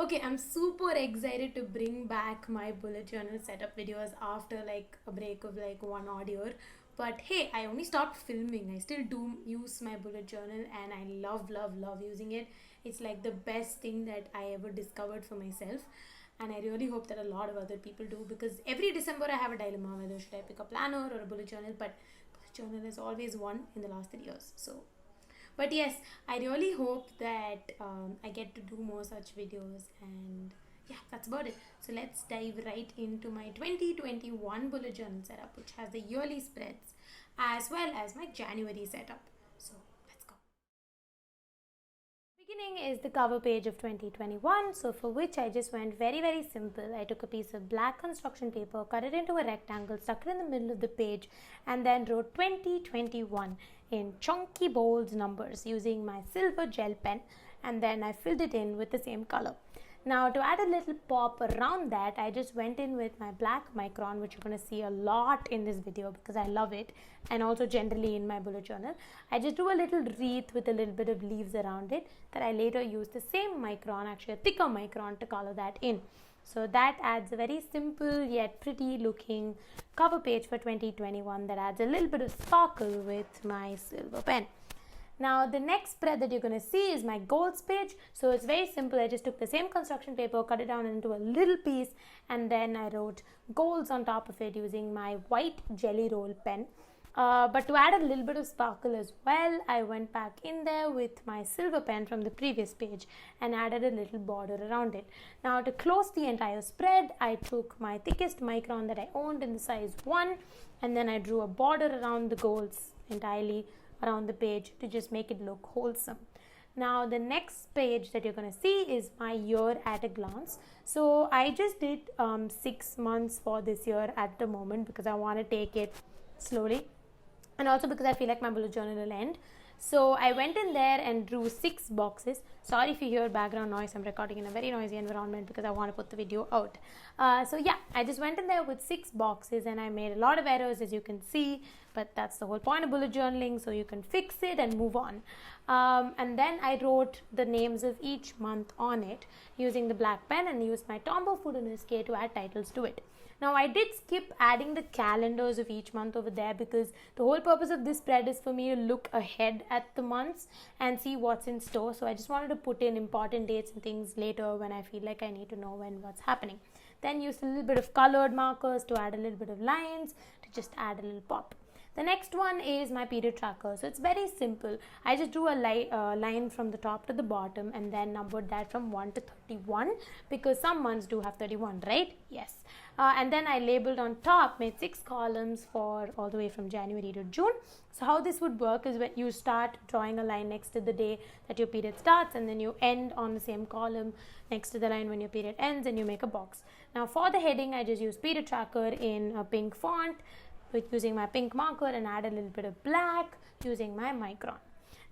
Okay, I'm super excited to bring back my bullet journal setup videos after like a break of like 1 odd year. But hey, I only stopped filming. I still do use my bullet journal and I love using it. It's like the best thing that I ever discovered for myself. And I really hope that a lot of other people do, because every December I have a dilemma whether should I pick a planner or a bullet journal. But bullet journal has always won in the last 3 years. But yes, I really hope that I get to do more such videos. And yeah, that's about it. So let's dive right into my 2021 bullet journal setup, which has the yearly spreads as well as my January setup. So let's go. Beginning is the cover page of 2021, so for which I just went very simple. I took a piece of black construction paper, cut it into a rectangle, stuck it in the middle of the page, and then wrote 2021 in chunky bold numbers using my silver gel pen, and then I filled it in with the same color. Now to add a little pop around that, I just went in with my black micron, which you're going to see a lot in this video because I love it, and also generally in my bullet journal. I just do a little wreath with a little bit of leaves around it that I later use the same micron, actually a thicker micron, to color that in. So that adds a very simple yet pretty looking cover page for 2021 that adds a little bit of sparkle with my silver pen. Now the next spread that you're going to see is my goals page. So it's very simple. I just took the same construction paper, cut it down into a little piece, and then I wrote goals on top of it using my white jelly roll pen. But to add a little bit of sparkle as well, I went back in there with my silver pen from the previous page and added a little border around it. Now to close the entire spread, I took my thickest micron that I owned in the size 1, and then I drew a border around the goals entirely around the page to just make it look wholesome. Now the next page that you're going to see is my year at a glance. So I just did 6 months for this year at the moment because I want to take it slowly, and also because I feel like my bullet journal will end. So I went in there and drew 6 boxes. Sorry if you hear background noise, I'm recording in a very noisy environment because I want to put the video out. So yeah, I just went in there with 6 boxes and I made a lot of errors, as you can see, but that's the whole point of bullet journaling, so you can fix it and move on. And then I wrote the names of each month on it using the black pen and used my Tombow Food and SK to add titles to it. Now I did skip adding the calendars of each month over there because the whole purpose of this spread is for me to look ahead at the months and see what's in store. So I just wanted to put in important dates and things later when I feel like I need to know what's happening. Then use a little bit of colored markers to add a little bit of lines to just add a little pop. The next one is my period tracker. So it's very simple. I just drew a line from the top to the bottom and then numbered that from 1 to 31 because some months do have 31, right? Yes. And then I labeled on top, made 6 columns for all the way from January to June. So how this would work is when you start drawing a line next to the day that your period starts, and then you end on the same column next to the line when your period ends, and you make a box. Now for the heading, I just use period tracker in a pink font with using my pink marker and add a little bit of black using my micron.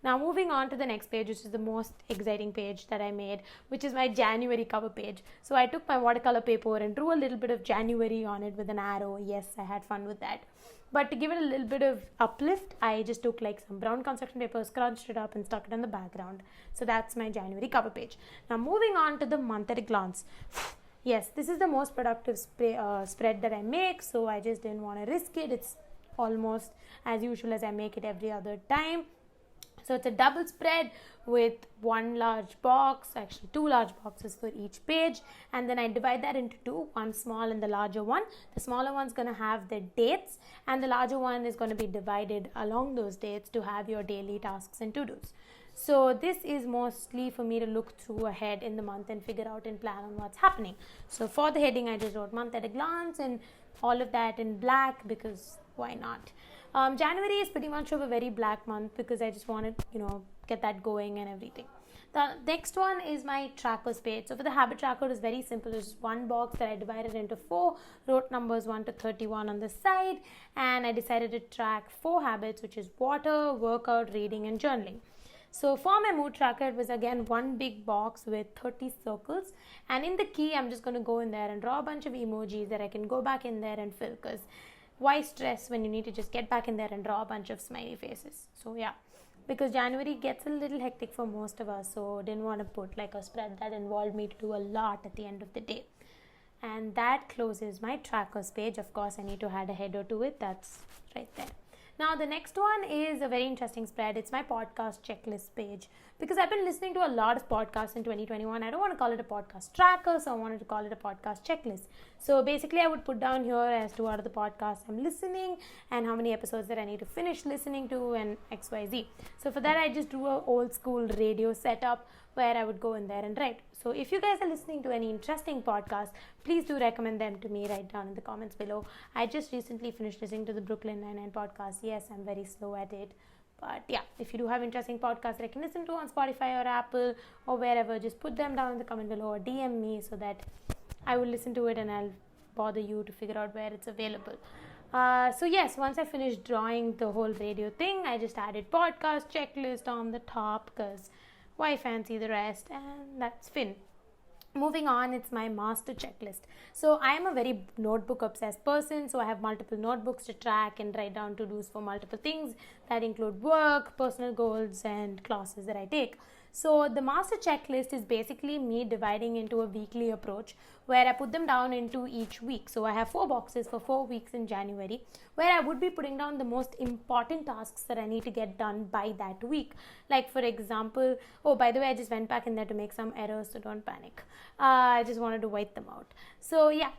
Now moving on to the next page, which is the most exciting page that I made, which is my January cover page. So I took my watercolor paper and drew a little bit of January on it with an arrow. Yes, I had fun with that. But to give it a little bit of uplift, I just took like some brown construction paper, scrunched it up and stuck it in the background. So that's my January cover page. Now moving on to the month at a glance. Yes, this is the most productive spread that I make, so I just didn't want to risk it. It's almost as usual as I make it every other time. So it's a double spread with 1 large box, actually 2 large boxes for each page, and then I divide that into 2, one small and the larger one. The smaller one's going to have the dates, and the larger one is going to be divided along those dates to have your daily tasks and to-dos. So this is mostly for me to look through ahead in the month and figure out and plan on what's happening. So for the heading, I just wrote month at a glance and all of that in black because why not? January is pretty much of a very black month because I just wanted, get that going and everything. The next one is my trackers page. So for the habit tracker, it is very simple. It's just one box that I divided into 4, wrote numbers 1 to 31 on the side, and I decided to track 4 habits, which is water, workout, reading, and journaling. So for my mood tracker, it was again one big box with 30 circles, and in the key, I'm just going to go in there and draw a bunch of emojis that I can go back in there and fill, because why stress when you need to just get back in there and draw a bunch of smiley faces? So yeah. because January gets a little hectic for most of us, so didn't want to put like a spread that involved me to do a lot at the end of the day. And that closes my trackers page. Of course, I need to add a header to it. That's right there. Now, the next one is a very interesting spread. It's my podcast checklist page, because I've been listening to a lot of podcasts in 2021. I don't want to call it a podcast tracker, so I wanted to call it a podcast checklist. So basically, I would put down here as to what are the podcasts I'm listening and how many episodes that I need to finish listening to and XYZ. So for that, I just do an old school radio setup where I would go in there and write. So if you guys are listening to any interesting podcasts, please do recommend them to me. Write down in the comments below. I just recently finished listening to the Brooklyn Nine-Nine podcast. Yes, I'm very slow at it. But yeah, if you do have interesting podcasts that I can listen to on Spotify or Apple or wherever, just put them down in the comment below or DM me so that I will listen to it and I'll bother you to figure out where it's available. So yes, once I finished drawing the whole radio thing, I just added podcast checklist on the top, because why fancy the rest? And that's fin. Moving on, it's my master checklist. So I am a very notebook obsessed person, so I have multiple notebooks to track and write down to-dos for multiple things that include work, personal goals, and classes that I take. So the master checklist is basically me dividing into a weekly approach where I put them down into each week. So I have 4 boxes for 4 weeks in January, where I would be putting down the most important tasks that I need to get done by that week. Like for example, oh, by the way, I just went back in there to make some errors, so don't panic. I just wanted to wipe them out. So yeah.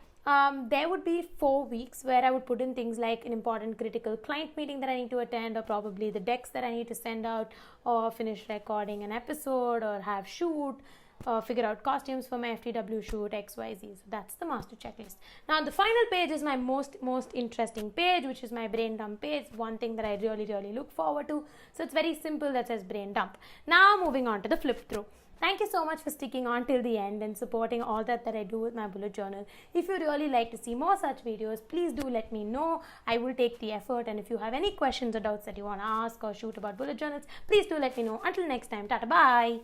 There would be 4 weeks where I would put in things like an important critical client meeting that I need to attend, or probably the decks that I need to send out, or finish recording an episode, or have shoot, or figure out costumes for my FTW shoot, XYZ. So that's the master checklist. Now the final page is my most interesting page, which is my brain dump page. One thing that I really look forward to. So it's very simple, that says brain dump. Now moving on to the flip through. Thank you so much for sticking on till the end and supporting all that I do with my bullet journal. If you really like to see more such videos, please do let me know. I will take the effort, and if you have any questions or doubts that you want to ask or shoot about bullet journals, please do let me know. Until next time, tata, bye.